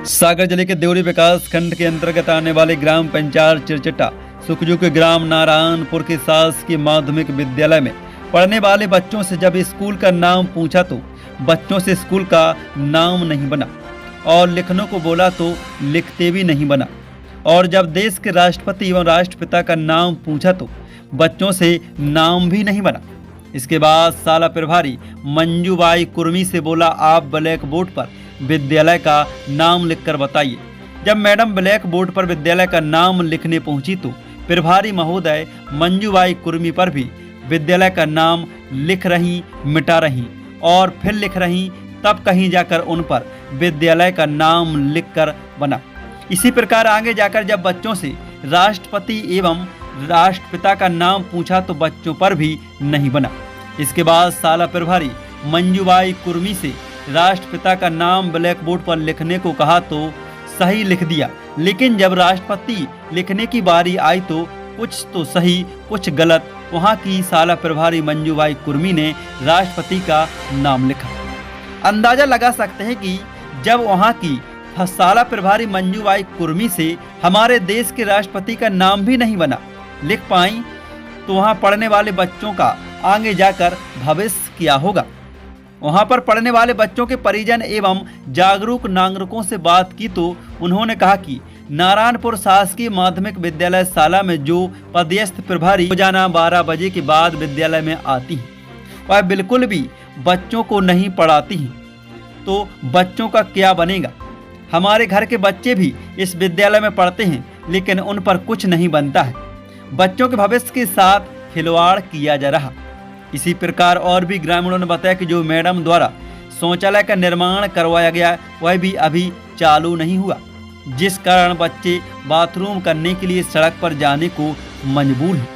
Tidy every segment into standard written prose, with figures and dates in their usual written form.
सागर जिले के देवरी विकास खंड के अंतर्गत आने वाले ग्राम पंचायत चिरचिट्टा सुखजू के ग्राम नारायणपुर के शासकीय माध्यमिक विद्यालय में पढ़ने वाले बच्चों से जब स्कूल का नाम पूछा तो बच्चों से स्कूल का नाम नहीं बना और लिखने को बोला तो लिखते भी नहीं बना। और जब देश के राष्ट्रपति एवं राष्ट्रपिता का नाम पूछा तो बच्चों से नाम भी नहीं बना। इसके बाद शाला प्रभारी मंजूबाई कुर्मी से बोला, आप ब्लैक बोर्ड पर विद्यालय का नाम लिखकर बताइए। जब मैडम ब्लैक बोर्ड पर विद्यालय का नाम लिखने पहुंची तो प्रभारी महोदय मंजूबाई कुर्मी पर भी विद्यालय का नाम लिख रही, मिटा रही और फिर लिख रही, तब कहीं जाकर उन पर विद्यालय का नाम लिखकर बना। इसी प्रकार आगे जाकर जब बच्चों से राष्ट्रपति एवं राष्ट्रपिता का नाम पूछा तो बच्चों पर भी नहीं बना। इसके बाद शाला प्रभारी मंजूबाई कुर्मी से राष्ट्रपिता का नाम ब्लैक बोर्ड पर लिखने को कहा तो सही लिख दिया, लेकिन जब राष्ट्रपति लिखने की बारी आई तो कुछ तो सही कुछ गलत। वहां की शाला प्रभारी मंजूबाई कुर्मी ने राष्ट्रपति का नाम लिखा। अंदाजा लगा सकते हैं कि जब वहां की शाला प्रभारी मंजूबाई कुर्मी से हमारे देश के राष्ट्रपति का नाम भी नहीं बना लिख पाई तो वहां पढ़ने वाले बच्चों का आगे जाकर भविष्य क्या होगा। वहां पर पढ़ने वाले बच्चों के परिजन एवं जागरूक नागरिकों से बात की तो उन्होंने कहा कि नारायणपुर शासकीय माध्यमिक विद्यालय शाला में जो पदस्थ प्रभारी रोजाना 12 बजे के बाद विद्यालय में आती हैं, वह बिल्कुल भी बच्चों को नहीं पढ़ाती हैं, तो बच्चों का क्या बनेगा। हमारे घर के बच्चे भी इस विद्यालय में पढ़ते हैं, लेकिन उन पर कुछ नहीं बनता है। बच्चों के भविष्य के साथ खिलवाड़ किया जा रहा। इसी प्रकार और भी ग्रामीणों ने बताया कि जो मैडम द्वारा शौचालय का निर्माण करवाया गया वह भी अभी चालू नहीं हुआ, जिस कारण बच्चे बाथरूम करने के लिए सड़क पर जाने को मजबूर हैं।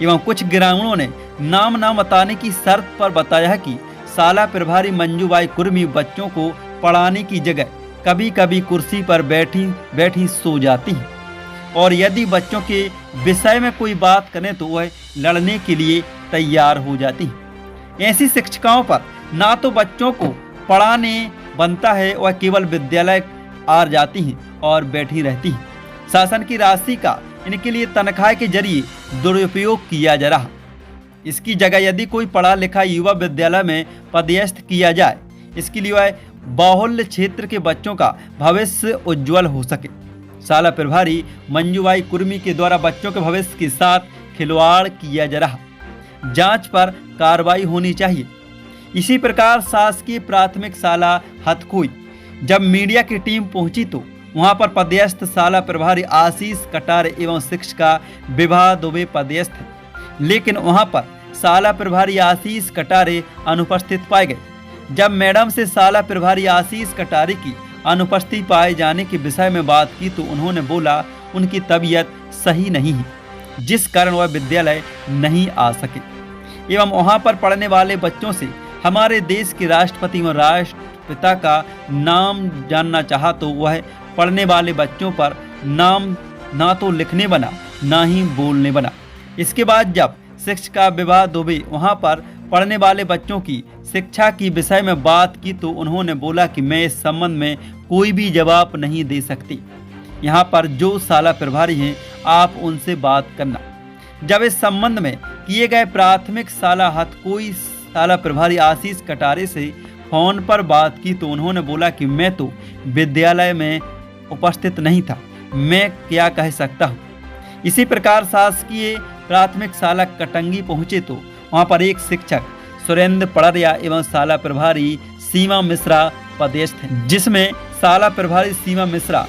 एवं कुछ ग्रामीणों ने नाम न बताने की शर्त पर बताया कि शाला प्रभारी मंजूबाई कुर्मी बच्चों को पढ़ाने की जगह कभी कभी कुर्सी पर बैठी सो जाती हैं और यदि बच्चों के विषय में कोई बात करें तो वह लड़ने के लिए तैयार हो जाती हैं। ऐसी शिक्षिकाओं पर ना तो बच्चों को पढ़ाने बनता है, वह केवल विद्यालय आ जाती हैं और बैठी रहती हैं। शासन की राशि का इनके लिए तनख्वाह के जरिए दुरुपयोग किया जा रहा। इसकी जगह यदि कोई पढ़ा लिखा युवा विद्यालय में पदस्थ किया जाए, इसके लिए वह बाहुल्य क्षेत्र के बच्चों का भविष्य उज्जवल हो सके। शाला प्रभारी मंजूबाई कुर्मी के द्वारा बच्चों के भविष्य के साथ खिलवाड़ किया जा रहा, जांच पर कार्रवाई होनी चाहिए। इसी प्रकार शासकीय प्राथमिक शाला हथखोई जब मीडिया की टीम पहुंची तो वहां पर पदस्थ शाला प्रभारी आशीष कटारे एवं शिक्षिका विभा दुबे पदस्थ है, लेकिन वहां पर शाला प्रभारी आशीष कटारे अनुपस्थित पाए गए। जब मैडम से शाला प्रभारी आशीष कटारे की अनुपस्थिति पाए जाने के विषय में बात की तो उन्होंने बोला उनकी तबीयत सही नहीं है, जिस कारण वह विद्यालय नहीं आ सके। एवं वहां पर पढ़ने वाले बच्चों से हमारे देश के राष्ट्रपति एवं राष्ट्रपिता का नाम जानना चाहा तो वह पढ़ने वाले बच्चों पर नाम ना तो लिखने बना ना ही बोलने बना। इसके बाद जब शिक्षिका विभा दुबे वहां पर पढ़ने वाले बच्चों की शिक्षा की विषय में बात की तो उन्होंने बोला कि मैं इस संबंध में कोई भी जवाब नहीं दे सकती। यहाँ पर जो शाला प्रभारी हैं आप उनसे बात करना। जब इस संबंध में किए गए प्राथमिक शाला हथखोई शाला प्रभारी आशीष कटारे से फोन पर बात की तो उन्होंने बोला कि मैं तो विद्यालय में उपस्थित नहीं था, मैं क्या कह सकता हूँ। इसी प्रकार शासकीय प्राथमिक शाला कटंगी पहुँचे तो वहाँ पर एक शिक्षक सुरेंद्र पड़रिया एवं शाला प्रभारी सीमा मिश्रा पदस्थ हैं, जिसमें शाला प्रभारी सीमा मिश्रा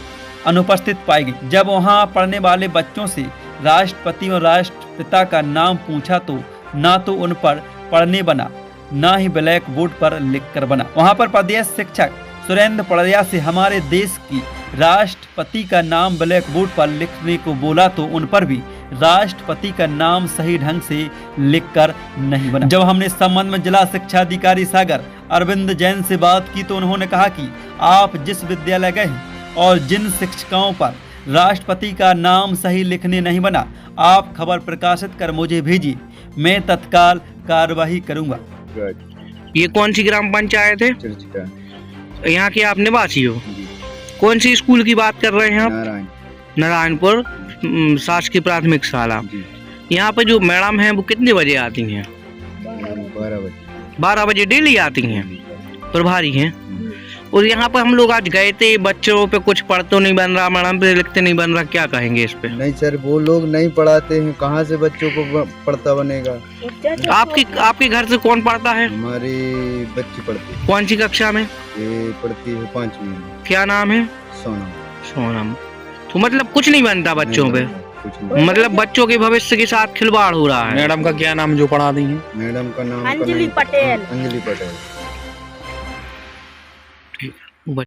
अनुपस्थित पाई गई। जब वहां पढ़ने वाले बच्चों से राष्ट्रपति और राष्ट्रपिता का नाम पूछा तो ना तो उन पर पढ़ने बना ना ही ब्लैक बोर्ड पर लिखकर बना। वहां पर पदस्थ शिक्षक सुरेंद्र पड़रिया से हमारे देश की राष्ट्रपति का नाम ब्लैक बोर्ड पर लिखने को बोला तो उन पर भी राष्ट्रपति का नाम सही ढंग से लिखकर नहीं बना। जब हमने इस संबंध में जिला शिक्षा अधिकारी सागर अरविंद जैन से बात की तो उन्होंने कहा कि आप जिस विद्यालय गए हैं और जिन शिक्षिकाओं पर राष्ट्रपति का नाम सही लिखने नहीं बना, आप खबर प्रकाशित कर मुझे भेजिए, मैं तत्काल कार्यवाही करूंगा। ये कौन सी ग्राम पंचायत है? यहाँ के आप निवासी हो? कौन सी स्कूल की बात कर रहे हैं आप? नारायण नारायणपुर शासकीय प्राथमिक शाला। जी। यहाँ पे जो मैडम हैं वो कितने बजे आती हैं? 12 बजे। 12 बजे डेली आती हैं, प्रभारी हैं। और यहाँ पर हम लोग आज गए थे, बच्चों पे कुछ पढ़ तो नहीं बन रहा, मैडम पे लिखते नहीं बन रहा, क्या कहेंगे इस पे? नहीं सर, वो लोग नहीं पढ़ाते हैं, कहाँ से बच्चों को पढ़ता बनेगा। आपके घर से कौन पढ़ता है? हमारी बच्ची पढ़ती है। कौन सी कक्षा में? ये पढ़ती है 5वीं में। क्या नाम है? सोनम। सोनम। तो मतलब कुछ नहीं बनता बच्चों पे, कुछ नहीं। मतलब बच्चों के भविष्य के साथ खिलवाड़ हो रहा है। मैडम का क्या नाम जो पढ़ा दी है? मैडम का नाम अंजलि पटेल। अंजलि पटेल।